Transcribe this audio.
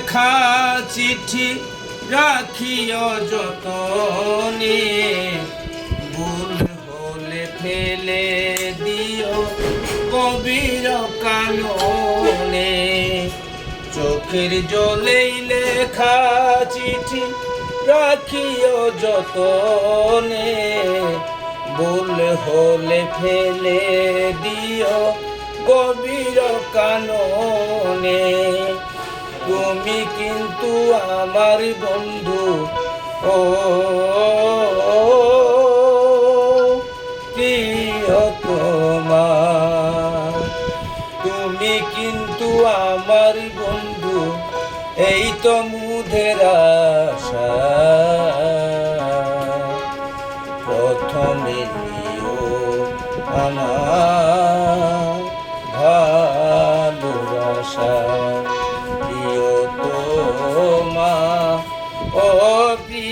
লেখা চিঠি রাখিও যতনে, ভুল হলে ফেলে দিও গভীর কাননে। চোখের জলেই লেখা চিঠি রাখিও যতনে, ভুল হলে ফেলে দিও গভীর কাননে। তুমি কিন্তু আমার বন্ধু, ও প্রিয়তমা, তুমি কিন্তু আমার বন্ধু, এই তো মুদের আশা। প্রথমে দিও আমার ভালোবাসা, প্রিয়তমা, ও